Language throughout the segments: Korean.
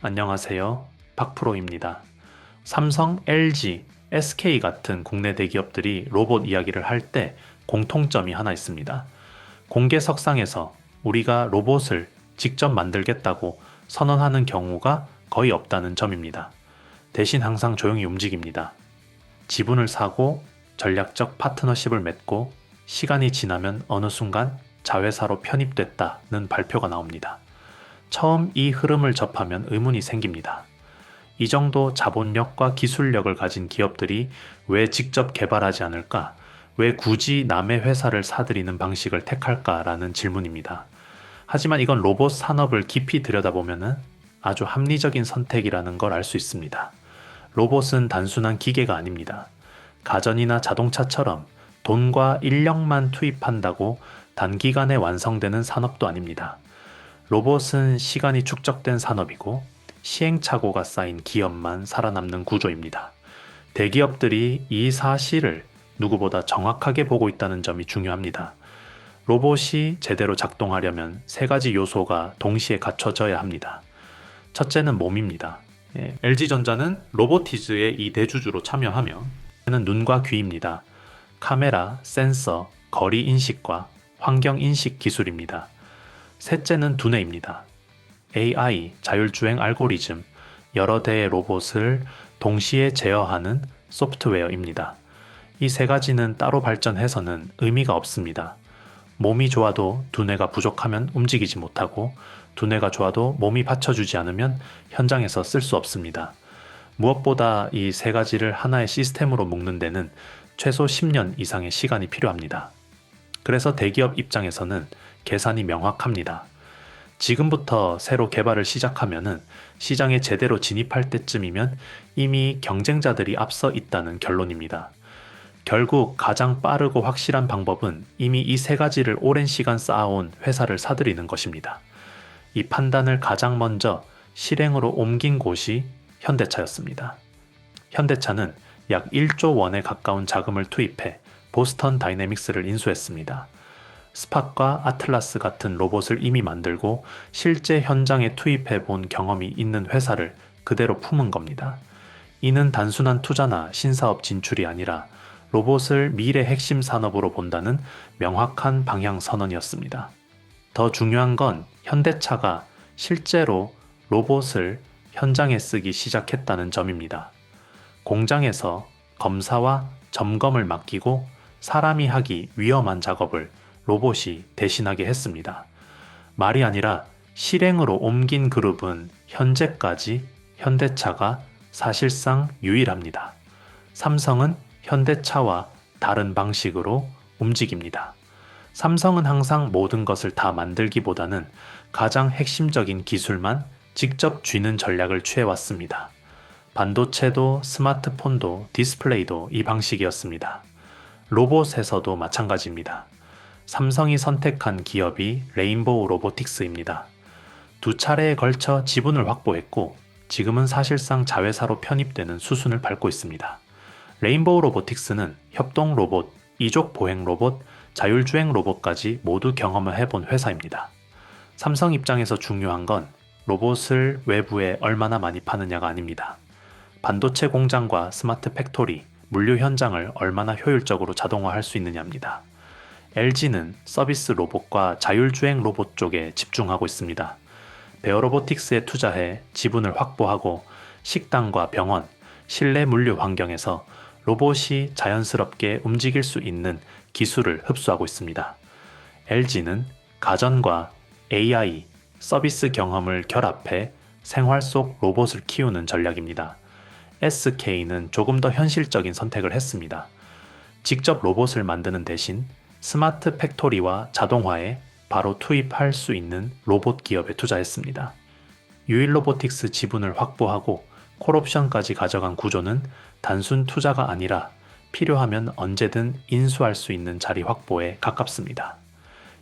안녕하세요. 박프로입니다. 삼성, LG, SK 같은 국내 대기업들이 로봇 이야기를 할 때 공통점이 하나 있습니다. 공개석상에서 우리가 로봇을 직접 만들겠다고 선언하는 경우가 거의 없다는 점입니다. 대신 항상 조용히 움직입니다. 지분을 사고 전략적 파트너십을 맺고 시간이 지나면 어느 순간 자회사로 편입됐다는 발표가 나옵니다. 처음 이 흐름을 접하면 의문이 생깁니다. 이 정도 자본력과 기술력을 가진 기업들이 왜 직접 개발하지 않을까? 왜 굳이 남의 회사를 사들이는 방식을 택할까라는 질문입니다. 하지만 이건 로봇 산업을 깊이 들여다보면 아주 합리적인 선택이라는 걸 알 수 있습니다. 로봇은 단순한 기계가 아닙니다. 가전이나 자동차처럼 돈과 인력만 투입한다고 단기간에 완성되는 산업도 아닙니다. 로봇은 시간이 축적된 산업이고 시행착오가 쌓인 기업만 살아남는 구조입니다. 대기업들이 이 사실을 누구보다 정확하게 보고 있다는 점이 중요합니다. 로봇이 제대로 작동하려면 세 가지 요소가 동시에 갖춰져야 합니다. 첫째는 몸입니다. LG전자는 로보티즈의 이 대주주로 참여하며 는 눈과 귀입니다. 카메라, 센서, 거리 인식과 환경 인식 기술입니다. 셋째는 두뇌입니다. AI, 자율주행 알고리즘, 여러 대의 로봇을 동시에 제어하는 소프트웨어입니다. 이 세 가지는 따로 발전해서는 의미가 없습니다. 몸이 좋아도 두뇌가 부족하면 움직이지 못하고 두뇌가 좋아도 몸이 받쳐주지 않으면 현장에서 쓸 수 없습니다. 무엇보다 이 세 가지를 하나의 시스템으로 묶는 데는 최소 10년 이상의 시간이 필요합니다. 그래서 대기업 입장에서는 계산이 명확합니다. 지금부터 새로 개발을 시작하면은 시장에 제대로 진입할 때쯤이면 이미 경쟁자들이 앞서 있다는 결론입니다. 결국 가장 빠르고 확실한 방법은 이미 이 세 가지를 오랜 시간 쌓아온 회사를 사들이는 것입니다. 이 판단을 가장 먼저 실행으로 옮긴 곳이 현대차였습니다. 현대차는 약 1조 원에 가까운 자금을 투입해 보스턴 다이내믹스를 인수했습니다. 스팟과 아틀라스 같은 로봇을 이미 만들고 실제 현장에 투입해 본 경험이 있는 회사를 그대로 품은 겁니다. 이는 단순한 투자나 신사업 진출이 아니라 로봇을 미래 핵심 산업으로 본다는 명확한 방향 선언이었습니다. 더 중요한 건 현대차가 실제로 로봇을 현장에 쓰기 시작했다는 점입니다. 공장에서 검사와 점검을 맡기고 사람이 하기 위험한 작업을 로봇이 대신하게 했습니다. 말이 아니라 실행으로 옮긴 그룹은 현재까지 현대차가 사실상 유일합니다. 삼성은 현대차와 다른 방식으로 움직입니다. 삼성은 항상 모든 것을 다 만들기보다는 가장 핵심적인 기술만 직접 쥐는 전략을 취해왔습니다. 반도체도 스마트폰도 디스플레이도 이 방식이었습니다. 로봇에서도 마찬가지입니다. 삼성이 선택한 기업이 레인보우 로보틱스입니다. 두 차례에 걸쳐 지분을 확보했고 지금은 사실상 자회사로 편입되는 수순을 밟고 있습니다. 레인보우 로보틱스는 협동 로봇, 이족 보행 로봇, 자율주행 로봇까지 모두 경험을 해본 회사입니다. 삼성 입장에서 중요한 건 로봇을 외부에 얼마나 많이 파느냐가 아닙니다. 반도체 공장과 스마트 팩토리, 물류 현장을 얼마나 효율적으로 자동화할 수 있느냐입니다. LG는 서비스 로봇과 자율주행 로봇 쪽에 집중하고 있습니다. 베어로보틱스에 투자해 지분을 확보하고 식당과 병원, 실내 물류 환경에서 로봇이 자연스럽게 움직일 수 있는 기술을 흡수하고 있습니다. LG는 가전과 AI, 서비스 경험을 결합해 생활 속 로봇을 키우는 전략입니다. SK는 조금 더 현실적인 선택을 했습니다. 직접 로봇을 만드는 대신 스마트 팩토리와 자동화에 바로 투입할 수 있는 로봇 기업에 투자했습니다. 유일로보틱스 지분을 확보하고 콜옵션까지 가져간 구조는 단순 투자가 아니라 필요하면 언제든 인수할 수 있는 자리 확보에 가깝습니다.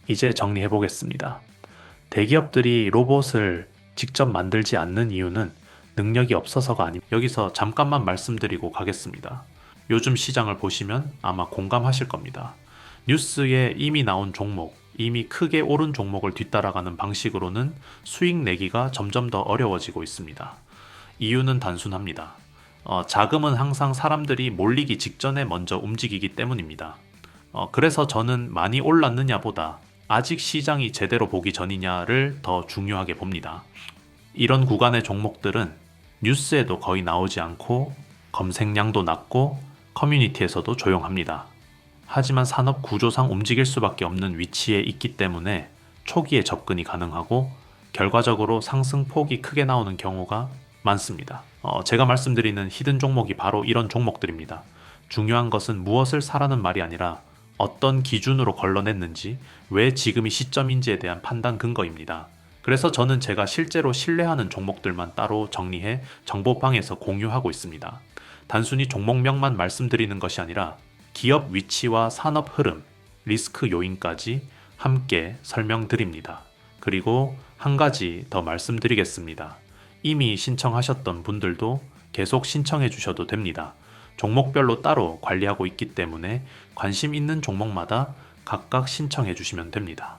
이제 정리해 보겠습니다. 대기업들이 로봇을 직접 만들지 않는 이유는 능력이 없어서가 아닙니다. 여기서 잠깐만 말씀드리고 가겠습니다. 요즘 시장을 보시면 아마 공감하실 겁니다. 뉴스에 이미 나온 종목, 이미 크게 오른 종목을 뒤따라가는 방식으로는 수익 내기가 점점 더 어려워지고 있습니다. 이유는 단순합니다. 자금은 항상 사람들이 몰리기 직전에 먼저 움직이기 때문입니다. 그래서 저는 많이 올랐느냐보다 아직 시장이 제대로 보기 전이냐를 더 중요하게 봅니다. 이런 구간의 종목들은 뉴스에도 거의 나오지 않고 검색량도 낮고 커뮤니티에서도 조용합니다. 하지만 산업 구조상 움직일 수밖에 없는 위치에 있기 때문에 초기에 접근이 가능하고 결과적으로 상승폭이 크게 나오는 경우가 많습니다. 제가 말씀드리는 히든 종목이 바로 이런 종목들입니다. 중요한 것은 무엇을 사라는 말이 아니라 어떤 기준으로 걸러냈는지, 왜 지금이 시점인지에 대한 판단 근거입니다. 그래서 저는 제가 실제로 신뢰하는 종목들만 따로 정리해 정보방에서 공유하고 있습니다. 단순히 종목명만 말씀드리는 것이 아니라 기업 위치와 산업 흐름, 리스크 요인까지 함께 설명드립니다. 그리고 한 가지 더 말씀드리겠습니다. 이미 신청하셨던 분들도 계속 신청해 주셔도 됩니다. 종목별로 따로 관리하고 있기 때문에 관심 있는 종목마다 각각 신청해 주시면 됩니다.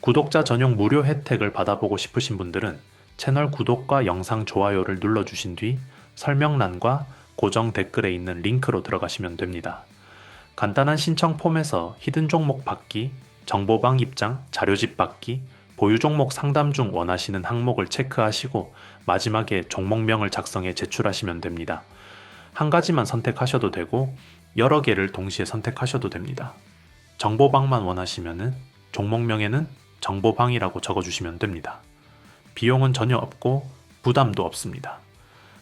구독자 전용 무료 혜택을 받아보고 싶으신 분들은 채널 구독과 영상 좋아요를 눌러주신 뒤 설명란과 고정 댓글에 있는 링크로 들어가시면 됩니다. 간단한 신청 폼에서 히든 종목 받기, 정보방 입장, 자료집 받기, 보유 종목 상담 중 원하시는 항목을 체크하시고 마지막에 종목명을 작성해 제출하시면 됩니다. 한 가지만 선택하셔도 되고 여러 개를 동시에 선택하셔도 됩니다. 정보방만 원하시면은 종목명에는 정보방이라고 적어주시면 됩니다. 비용은 전혀 없고 부담도 없습니다.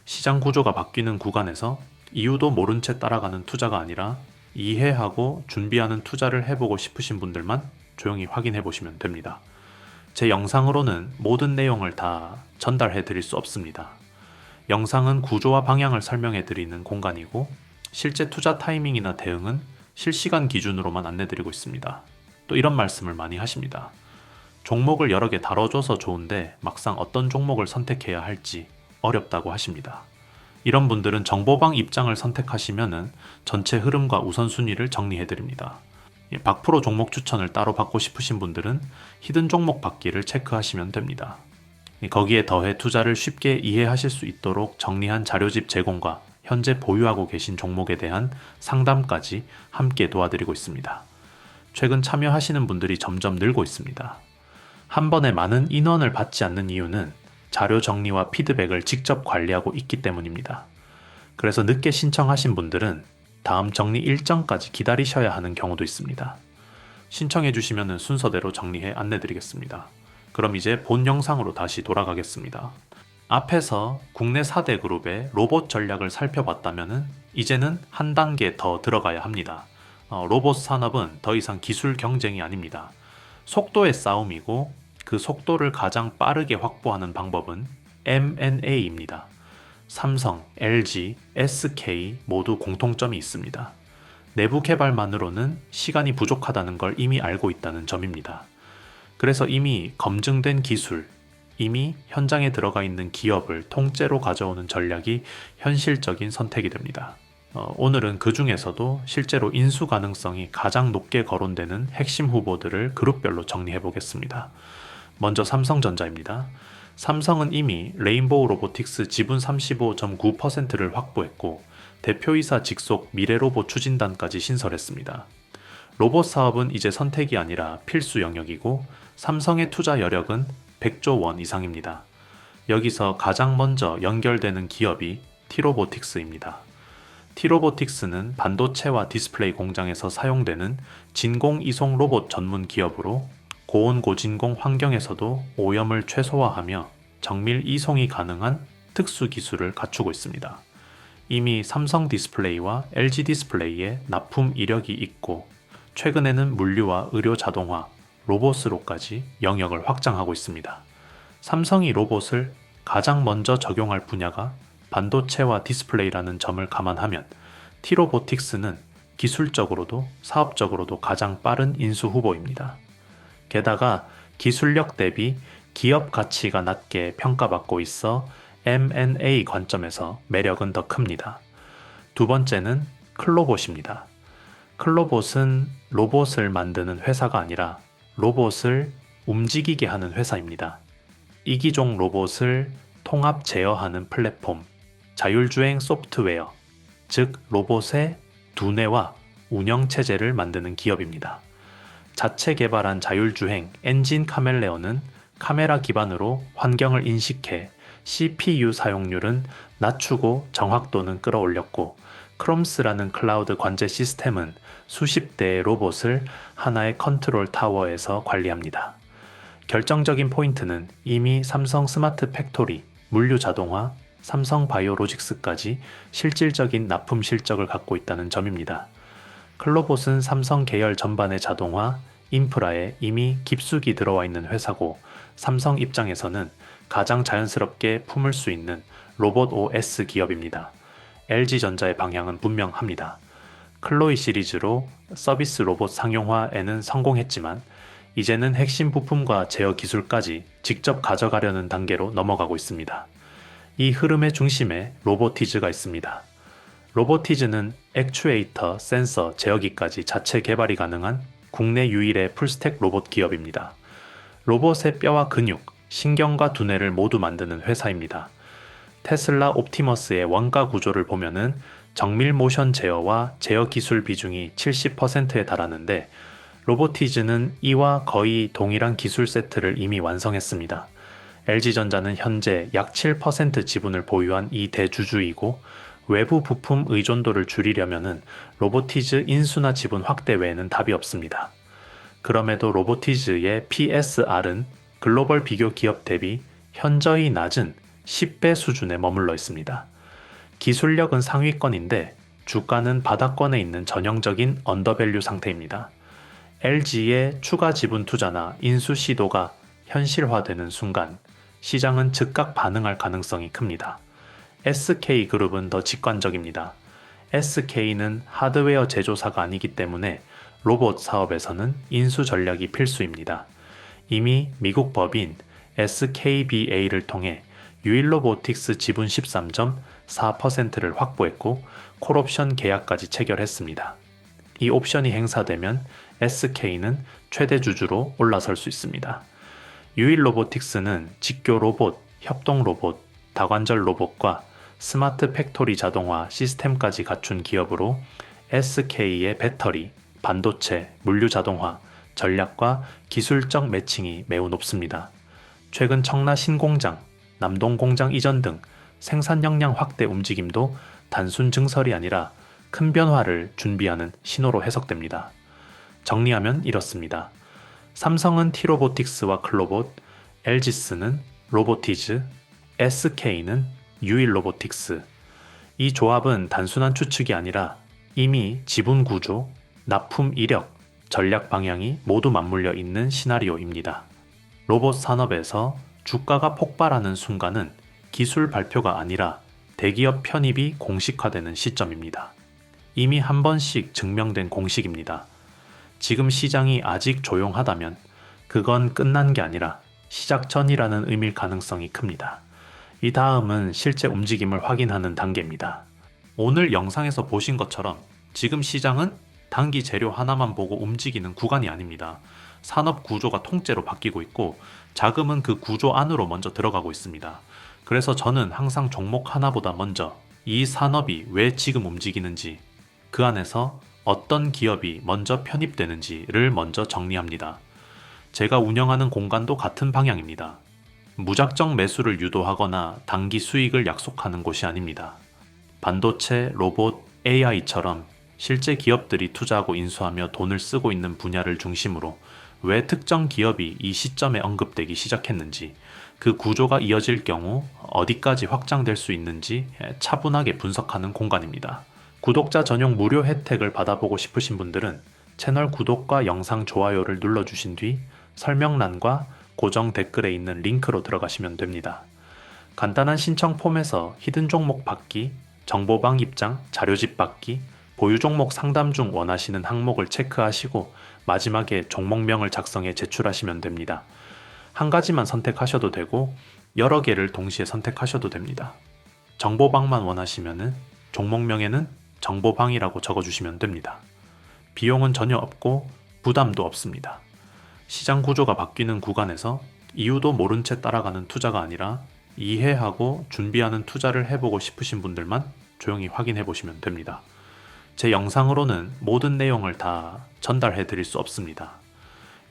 시장 구조가 바뀌는 구간에서 이유도 모른 채 따라가는 투자가 아니라 이해하고 준비하는 투자를 해보고 싶으신 분들만 조용히 확인해 보시면 됩니다. 제 영상으로는 모든 내용을 다 전달해 드릴 수 없습니다. 영상은 구조와 방향을 설명해 드리는 공간이고 실제 투자 타이밍이나 대응은 실시간 기준으로만 안내 드리고 있습니다. 또 이런 말씀을 많이 하십니다. 종목을 여러 개 다뤄줘서 좋은데 막상 어떤 종목을 선택해야 할지 어렵다고 하십니다. 이런 분들은 정보방 입장을 선택하시면 전체 흐름과 우선순위를 정리해 드립니다. 박프로 종목 추천을 따로 받고 싶으신 분들은 히든 종목 받기를 체크하시면 됩니다. 거기에 더해 투자를 쉽게 이해하실 수 있도록 정리한 자료집 제공과 현재 보유하고 계신 종목에 대한 상담까지 함께 도와드리고 있습니다. 최근 참여하시는 분들이 점점 늘고 있습니다. 한 번에 많은 인원을 받지 않는 이유는 자료 정리와 피드백을 직접 관리하고 있기 때문입니다. 그래서 늦게 신청하신 분들은 다음 정리 일정까지 기다리셔야 하는 경우도 있습니다. 신청해 주시면 순서대로 정리해 안내드리겠습니다. 그럼 이제 본 영상으로 다시 돌아가겠습니다. 앞에서 국내 4대 그룹의 로봇 전략을 살펴봤다면 이제는 한 단계 더 들어가야 합니다. 로봇 산업은 더 이상 기술 경쟁이 아닙니다. 속도의 싸움이고 그 속도를 가장 빠르게 확보하는 방법은 M&A입니다. 삼성, LG, SK 모두 공통점이 있습니다. 내부 개발만으로는 시간이 부족하다는 걸 이미 알고 있다는 점입니다. 그래서 이미 검증된 기술, 이미 현장에 들어가 있는 기업을 통째로 가져오는 전략이 현실적인 선택이 됩니다. 오늘은 그 중에서도 실제로 인수 가능성이 가장 높게 거론되는 핵심 후보들을 그룹별로 정리해 보겠습니다. 먼저 삼성전자입니다. 삼성은 이미 레인보우 로보틱스 지분 35.9%를 확보했고 대표이사 직속 미래로봇 추진단까지 신설했습니다. 로봇 사업은 이제 선택이 아니라 필수 영역이고 삼성의 투자 여력은 100조 원 이상입니다. 여기서 가장 먼저 연결되는 기업이 T로보틱스입니다. T로보틱스는 반도체와 디스플레이 공장에서 사용되는 진공 이송 로봇 전문 기업으로 고온 고진공 환경에서도 오염을 최소화하며 정밀 이송이 가능한 특수 기술을 갖추고 있습니다. 이미 삼성 디스플레이와 LG 디스플레이에 납품 이력이 있고 최근에는 물류와 의료 자동화, 로봇으로까지 영역을 확장하고 있습니다. 삼성이 로봇을 가장 먼저 적용할 분야가 반도체와 디스플레이라는 점을 감안하면 T로보틱스는 기술적으로도 사업적으로도 가장 빠른 인수 후보입니다. 게다가 기술력 대비 기업 가치가 낮게 평가받고 있어 M&A 관점에서 매력은 더 큽니다. 두 번째는 클로봇입니다. 클로봇은 로봇을 만드는 회사가 아니라 로봇을 움직이게 하는 회사입니다. 이기종 로봇을 통합 제어하는 플랫폼, 자율주행 소프트웨어, 즉 로봇의 두뇌와 운영체제를 만드는 기업입니다. 자체 개발한 자율주행 엔진 카멜레온은 카메라 기반으로 환경을 인식해 CPU 사용률은 낮추고 정확도는 끌어올렸고, 크롬스라는 클라우드 관제 시스템은 수십 대의 로봇을 하나의 컨트롤 타워에서 관리합니다. 결정적인 포인트는 이미 삼성 스마트 팩토리, 물류 자동화, 삼성 바이오로직스까지 실질적인 납품 실적을 갖고 있다는 점입니다. 클로봇은 삼성 계열 전반의 자동화, 인프라에 이미 깊숙이 들어와 있는 회사고, 삼성 입장에서는 가장 자연스럽게 품을 수 있는 로봇 OS 기업입니다. LG전자의 방향은 분명합니다. 클로이 시리즈로 서비스 로봇 상용화에는 성공했지만 이제는 핵심 부품과 제어 기술까지 직접 가져가려는 단계로 넘어가고 있습니다. 이 흐름의 중심에 로보티즈가 있습니다. 로보티즈는 액추에이터, 센서, 제어기까지 자체 개발이 가능한 국내 유일의 풀스택 로봇 기업입니다. 로봇의 뼈와 근육, 신경과 두뇌를 모두 만드는 회사입니다. 테슬라 옵티머스의 원가 구조를 보면은 정밀 모션 제어와 제어 기술 비중이 70%에 달하는데, 로보티즈는 이와 거의 동일한 기술 세트를 이미 완성했습니다. LG전자는 현재 약 7% 지분을 보유한 이 대주주이고, 외부 부품 의존도를 줄이려면은 로보티즈 인수나 지분 확대 외에는 답이 없습니다. 그럼에도 로보티즈의 PSR은 글로벌 비교 기업 대비 현저히 낮은 10배 수준에 머물러 있습니다. 기술력은 상위권인데 주가는 바닥권에 있는 전형적인 언더밸류 상태입니다. LG의 추가 지분 투자나 인수 시도가 현실화되는 순간 시장은 즉각 반응할 가능성이 큽니다. SK그룹은 더 직관적입니다. SK는 하드웨어 제조사가 아니기 때문에 로봇 사업에서는 인수 전략이 필수입니다. 이미 미국 법인 SKBA를 통해 유일로보틱스 지분 13.4%를 확보했고, 콜옵션 계약까지 체결했습니다. 이 옵션이 행사되면 SK는 최대 주주로 올라설 수 있습니다. 유일로보틱스는 직교 로봇, 협동 로봇, 다관절 로봇과 스마트 팩토리 자동화 시스템까지 갖춘 기업으로 SK의 배터리, 반도체, 물류 자동화, 전략과 기술적 매칭이 매우 높습니다. 최근 청라 신공장, 남동 공장 이전 등 생산 역량 확대 움직임도 단순 증설이 아니라 큰 변화를 준비하는 신호로 해석됩니다. 정리하면 이렇습니다. 삼성은 T로보틱스와 클로봇, LG스는 로보티즈, SK는 유일로보틱스. 이 조합은 단순한 추측이 아니라 이미 지분 구조, 납품 이력, 전략 방향이 모두 맞물려 있는 시나리오입니다. 로봇 산업에서 주가가 폭발하는 순간은 기술 발표가 아니라 대기업 편입이 공식화되는 시점입니다. 이미 한 번씩 증명된 공식입니다. 지금 시장이 아직 조용하다면 그건 끝난 게 아니라 시작 전이라는 의미일 가능성이 큽니다. 이 다음은 실제 움직임을 확인하는 단계입니다. 오늘 영상에서 보신 것처럼 지금 시장은 단기 재료 하나만 보고 움직이는 구간이 아닙니다. 산업 구조가 통째로 바뀌고 있고 자금은 그 구조 안으로 먼저 들어가고 있습니다. 그래서 저는 항상 종목 하나보다 먼저 이 산업이 왜 지금 움직이는지, 그 안에서 어떤 기업이 먼저 편입되는지를 먼저 정리합니다. 제가 운영하는 공간도 같은 방향입니다. 무작정 매수를 유도하거나 단기 수익을 약속하는 곳이 아닙니다. 반도체, 로봇, AI처럼 실제 기업들이 투자하고 인수하며 돈을 쓰고 있는 분야를 중심으로 왜 특정 기업이 이 시점에 언급되기 시작했는지, 그 구조가 이어질 경우 어디까지 확장될 수 있는지 차분하게 분석하는 공간입니다. 구독자 전용 무료 혜택을 받아보고 싶으신 분들은 채널 구독과 영상 좋아요를 눌러주신 뒤 설명란과 고정 댓글에 있는 링크로 들어가시면 됩니다. 간단한 신청 폼에서 히든 종목 받기, 정보방 입장, 자료집 받기, 보유 종목 상담 중 원하시는 항목을 체크하시고 마지막에 종목명을 작성해 제출하시면 됩니다. 한 가지만 선택하셔도 되고 여러 개를 동시에 선택하셔도 됩니다. 정보방만 원하시면 종목명에는 정보방이라고 적어주시면 됩니다. 비용은 전혀 없고 부담도 없습니다. 시장 구조가 바뀌는 구간에서 이유도 모른 채 따라가는 투자가 아니라 이해하고 준비하는 투자를 해보고 싶으신 분들만 조용히 확인해 보시면 됩니다. 제 영상으로는 모든 내용을 다 전달해 드릴 수 없습니다.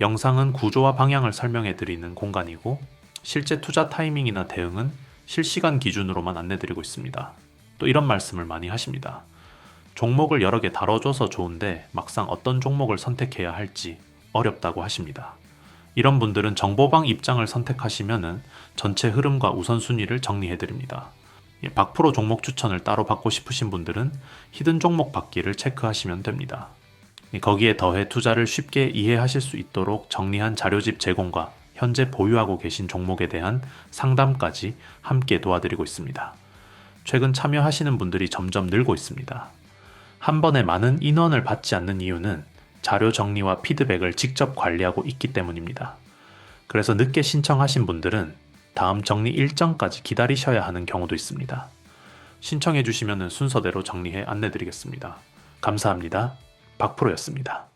영상은 구조와 방향을 설명해 드리는 공간이고 실제 투자 타이밍이나 대응은 실시간 기준으로만 안내 드리고 있습니다. 또 이런 말씀을 많이 하십니다. 종목을 여러 개 다뤄줘서 좋은데 막상 어떤 종목을 선택해야 할지 어렵다고 하십니다. 이런 분들은 정보방 입장을 선택하시면 전체 흐름과 우선순위를 정리해 드립니다. 박프로 종목 추천을 따로 받고 싶으신 분들은 히든 종목 받기를 체크하시면 됩니다. 거기에 더해 투자를 쉽게 이해하실 수 있도록 정리한 자료집 제공과 현재 보유하고 계신 종목에 대한 상담까지 함께 도와드리고 있습니다. 최근 참여하시는 분들이 점점 늘고 있습니다. 한 번에 많은 인원을 받지 않는 이유는 자료 정리와 피드백을 직접 관리하고 있기 때문입니다. 그래서 늦게 신청하신 분들은 다음 정리 일정까지 기다리셔야 하는 경우도 있습니다. 신청해 주시면 순서대로 정리해 안내 드리겠습니다. 감사합니다. 박프로였습니다.